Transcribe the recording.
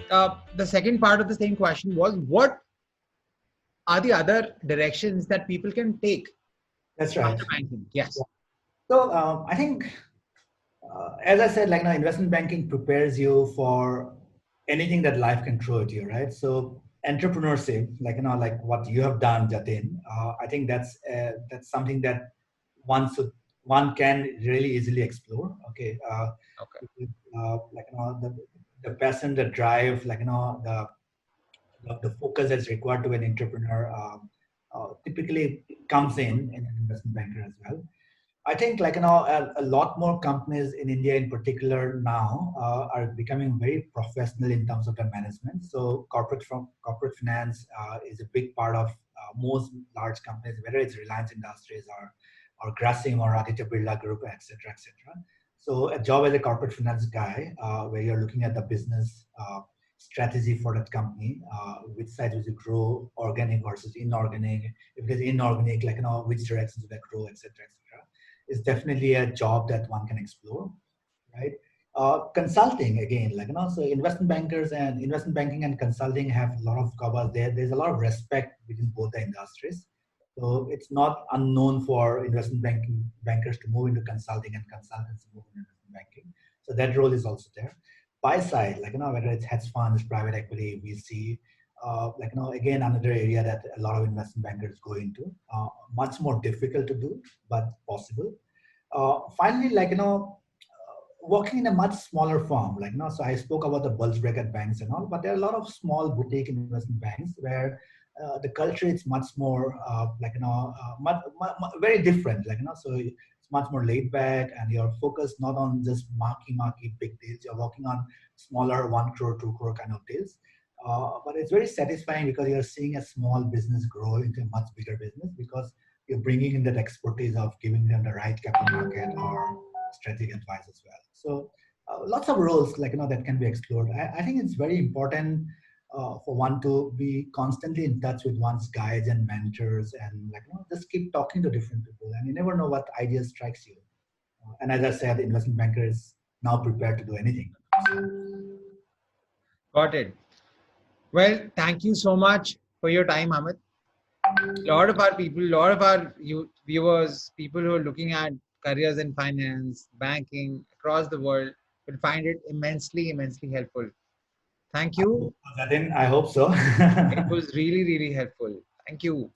the second part of the same question was, what are the other directions that people can take That's right. after banking? Yes. So I think, as I said, investment banking prepares you for anything that life can throw at you, right? So entrepreneurship, like what you have done, Jatin, I think that's something that one should one can really easily explore. Okay, Okay. the passion, the drive, the focus that's required to an entrepreneur typically comes in an investment banker as well. I think a lot more companies in India in particular now are becoming very professional in terms of their management. So corporate finance is a big part of most large companies, whether it's Reliance Industries or Grasim or Aditya Birla Group, etc., etc. So a job as a corporate finance guy, where you're looking at the business strategy for that company, which side will you grow, organic versus inorganic. If it is inorganic, which directions will it grow, etc., etc. Is definitely a job that one can explore, right? Consulting again, so investment bankers and investment banking and consulting have a lot of cover there. There's a lot of respect between both the industries. So it's not unknown for investment banking bankers to move into consulting and consultants to move into investment banking. So that role is also there. Buy side, whether it's hedge funds, private equity, VC, again, another area that a lot of investment bankers go into. Much more difficult to do, but possible. Finally, working in a much smaller firm, so I spoke about the bulge bracket banks and all, but there are a lot of small boutique investment banks where the culture is much more, very different, so it's much more laid back and you're focused not on just marquee big deals. You're working on smaller 1 crore, 2 crore kind of deals. But it's very satisfying because you're seeing a small business grow into a much bigger business because you're bringing in that expertise of giving them the right capital market or strategic advice as well. So lots of roles that can be explored. I think it's very important for one to be constantly in touch with one's guides and mentors and just keep talking to different people and you never know what idea strikes you. And as I said, the investment banker is now prepared to do anything. Got it. Well, thank you so much for your time, Amit. A lot of our people, a lot of our viewers, people who are looking at careers in finance, banking across the world will find it immensely, immensely helpful. Thank you. I hope so. It was really, really helpful. Thank you.